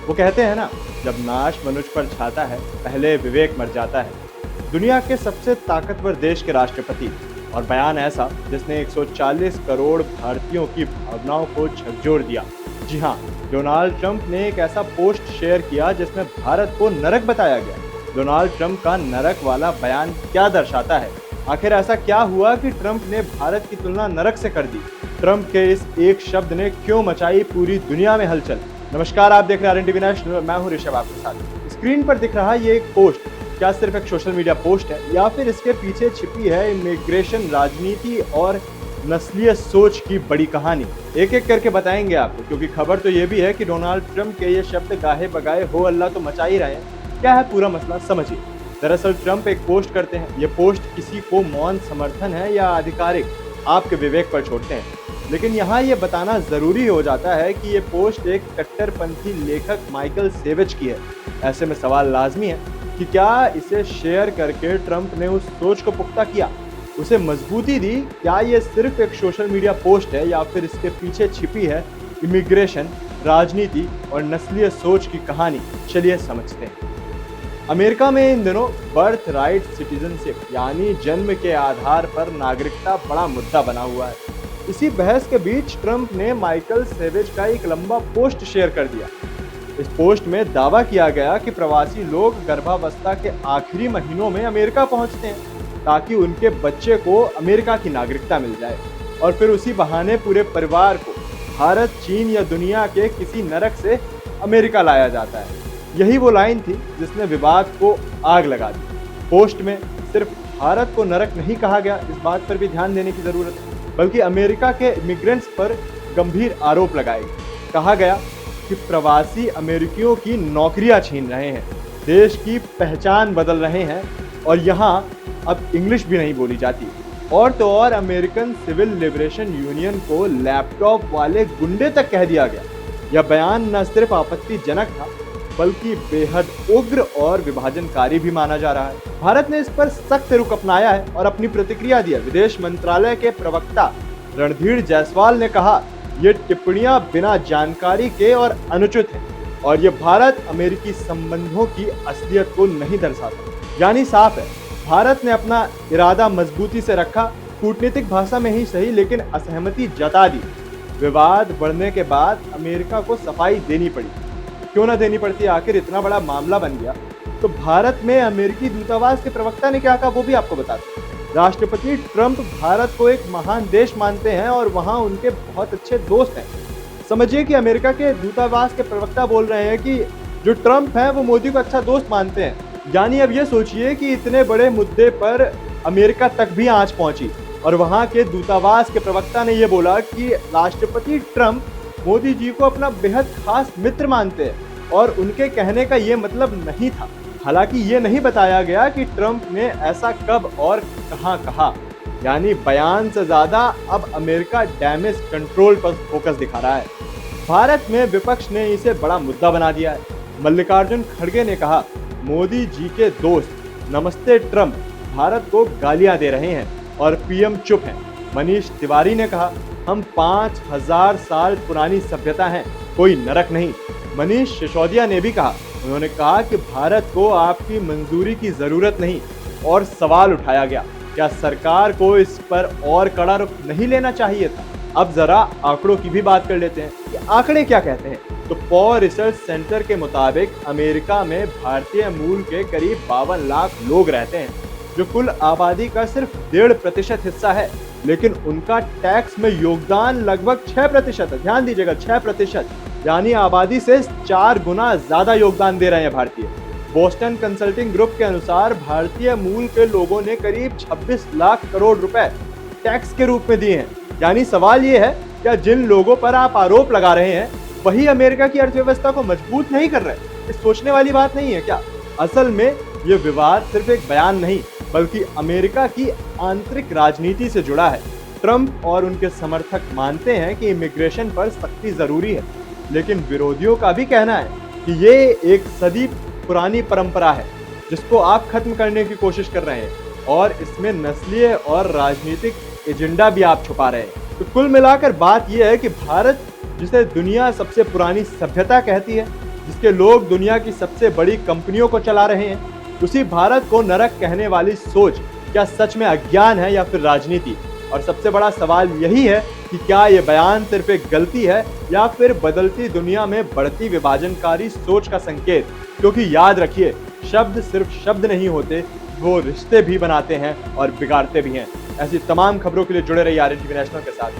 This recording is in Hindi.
वो कहते हैं ना, जब नाश मनुष्य पर छाता है पहले विवेक मर जाता है। दुनिया के सबसे ताकतवर देश के राष्ट्रपति और बयान ऐसा जिसने 140 करोड़ भारतीयों की भावनाओं को झकझोर दिया। जी हाँ, डोनाल्ड ट्रंप ने एक ऐसा पोस्ट शेयर किया जिसमें भारत को नरक बताया गया। डोनाल्ड ट्रंप का नरक वाला बयान क्या दर्शाता है? आखिर ऐसा क्या हुआ कि ट्रंप ने भारत की तुलना नरक से कर दी? ट्रंप के इस एक शब्द ने क्यों मचाई पूरी दुनिया में हलचल? नमस्कार, आप देख रहे हैं RNTV नेशनल। मैं हूं ऋषभ आपके साथ। स्क्रीन पर दिख रहा ये एक पोस्ट क्या सिर्फ एक सोशल मीडिया पोस्ट है या फिर इसके पीछे छिपी है इमिग्रेशन, राजनीति और नस्लीय सोच की बड़ी कहानी? एक एक करके बताएंगे आपको, क्योंकि खबर तो ये भी है कि डोनाल्ड ट्रंप के ये शब्द गाहे बगाए हो अल्लाह तो मचा ही रहे हैं। क्या है पूरा मसला, समझिए। दरअसल ट्रंप एक पोस्ट करते हैं। ये पोस्ट किसी को मौन समर्थन है या आधिकारिक, आपके विवेक पर छोड़ते हैं। लेकिन यहाँ ये बताना जरूरी हो जाता है कि ये पोस्ट एक कट्टरपंथी लेखक माइकल सेविज की है। ऐसे में सवाल लाजमी है कि क्या इसे शेयर करके ट्रंप ने उस सोच को पुख्ता किया, उसे मजबूती दी? क्या ये सिर्फ एक सोशल मीडिया पोस्ट है या फिर इसके पीछे छिपी है इमिग्रेशन, राजनीति और नस्लीय सोच की कहानी? चलिए समझते हैं। अमेरिका में इन दिनों बर्थ राइट सिटीजनशिप यानी जन्म के आधार पर नागरिकता बड़ा मुद्दा बना हुआ है। इसी बहस के बीच ट्रंप ने माइकल सेविज का एक लंबा पोस्ट शेयर कर दिया। इस पोस्ट में दावा किया गया कि प्रवासी लोग गर्भावस्था के आखिरी महीनों में अमेरिका पहुंचते हैं ताकि उनके बच्चे को अमेरिका की नागरिकता मिल जाए और फिर उसी बहाने पूरे परिवार को भारत, चीन या दुनिया के किसी नरक से अमेरिका लाया जाता है। यही वो लाइन थी जिसने विवाद को आग लगा दी। पोस्ट में सिर्फ भारत को नरक नहीं कहा गया, इस बात पर भी ध्यान देने की जरूरत है, बल्कि अमेरिका के इमिग्रेंट्स पर गंभीर आरोप लगाए गए। कहा गया कि प्रवासी अमेरिकियों की नौकरियां छीन रहे हैं, देश की पहचान बदल रहे हैं और यहाँ अब इंग्लिश भी नहीं बोली जाती। और तो और अमेरिकन सिविल लिबरेशन यूनियन को लैपटॉप वाले गुंडे तक कह दिया गया। यह बयान न सिर्फ आपत्तिजनक था बल्कि बेहद उग्र और विभाजनकारी भी माना जा रहा है। भारत ने इस पर सख्त रुख अपनाया है और अपनी प्रतिक्रिया दी है। विदेश मंत्रालय के प्रवक्ता रणधीर जायसवाल ने कहा, ये टिप्पणियां बिना जानकारी के और अनुचित हैं और ये भारत अमेरिकी संबंधों की असलियत को नहीं दर्शाता। यानी साफ है, भारत ने अपना इरादा मजबूती से रखा, कूटनीतिक भाषा में ही सही, लेकिन असहमति जता दी। विवाद बढ़ने के बाद अमेरिका को सफाई देनी पड़ी। क्यों ना देनी पड़ती, आखिर इतना बड़ा मामला बन गया। तो भारत में अमेरिकी दूतावास के प्रवक्ता ने क्या कहा वो भी आपको बताते हैं। राष्ट्रपति ट्रंप भारत को एक महान देश मानते हैं और वहां उनके बहुत अच्छे दोस्त हैं। समझिए कि अमेरिका के दूतावास के प्रवक्ता बोल रहे हैं कि जो ट्रंप है वो मोदी को अच्छा दोस्त मानते हैं। यानी अब ये सोचिए कि इतने बड़े मुद्दे पर अमेरिका तक भी आंच पहुंची और वहां के दूतावास के प्रवक्ता ने ये बोला कि राष्ट्रपति ट्रंप मोदी जी को अपना बेहद खास मित्र मानते हैं और उनके कहने का ये मतलब नहीं था। हालांकि ये नहीं बताया गया कि ट्रंप ने ऐसा कब और कहां कहा। यानी बयान से ज्यादा अब अमेरिका डैमेज कंट्रोल पर फोकस दिखा रहा है। भारत में विपक्ष ने इसे बड़ा मुद्दा बना दिया है। मल्लिकार्जुन खड़गे ने कहा, मोदी जी के दोस्त नमस्ते ट्रंप भारत को गालियां दे रहे हैं और पीएम चुप हैं। मनीष तिवारी ने कहा, हम 5000 साल पुरानी सभ्यता हैं, कोई नरक नहीं। मनीष सिसोदिया ने भी कहा, उन्होंने कहा कि भारत को आपकी मंजूरी की जरूरत नहीं और सवाल उठाया गया, क्या सरकार को इस पर और कड़ा रुख नहीं लेना चाहिए था? अब जरा आंकड़ों की भी बात कर लेते हैं कि आंकड़े क्या कहते हैं। तो पॉ रिसर्च सेंटर के मुताबिक अमेरिका में भारतीय मूल के करीब 52 लाख लोग रहते हैं, जो कुल आबादी का सिर्फ 1.5% हिस्सा है। लेकिन उनका टैक्स में योगदान लगभग 6% है। ध्यान दीजिएगा, 6%, यानी आबादी से 4 गुना ज्यादा योगदान दे रहे हैं भारतीय। बोस्टन कंसल्टिंग ग्रुप के अनुसार भारतीय मूल के लोगों ने करीब 26 लाख करोड़ रुपए टैक्स के रूप में दिए हैं। यानी सवाल ये है, क्या जिन लोगों पर आप आरोप लगा रहे हैं वही अमेरिका की अर्थव्यवस्था को मजबूत नहीं कर रहे? ये सोचने वाली बात नहीं है क्या? असल में ये विवाद सिर्फ एक बयान नहीं बल्कि अमेरिका की आंतरिक राजनीति से जुड़ा है। ट्रंप और उनके समर्थक मानते हैं कि इमिग्रेशन पर सख्ती जरूरी है, लेकिन विरोधियों का भी कहना है कि ये एक सदी पुरानी परंपरा है जिसको आप खत्म करने की कोशिश कर रहे हैं और इसमें नस्लीय और राजनीतिक एजेंडा भी आप छुपा रहे हैं। तो कुल मिलाकर बात यह है कि भारत, जिसे दुनिया सबसे पुरानी सभ्यता कहती है, जिसके लोग दुनिया की सबसे बड़ी कंपनियों को चला रहे हैं, उसी भारत को नरक कहने वाली सोच क्या सच में अज्ञान है या फिर राजनीति? और सबसे बड़ा सवाल यही है कि क्या ये बयान सिर्फ एक गलती है या फिर बदलती दुनिया में बढ़ती विभाजनकारी सोच का संकेत? क्योंकि याद रखिए, शब्द सिर्फ शब्द नहीं होते, वो रिश्ते भी बनाते हैं और बिगाड़ते भी हैं। ऐसी तमाम खबरों के लिए जुड़े रहिए आरएनटीवी नेशनल के साथ।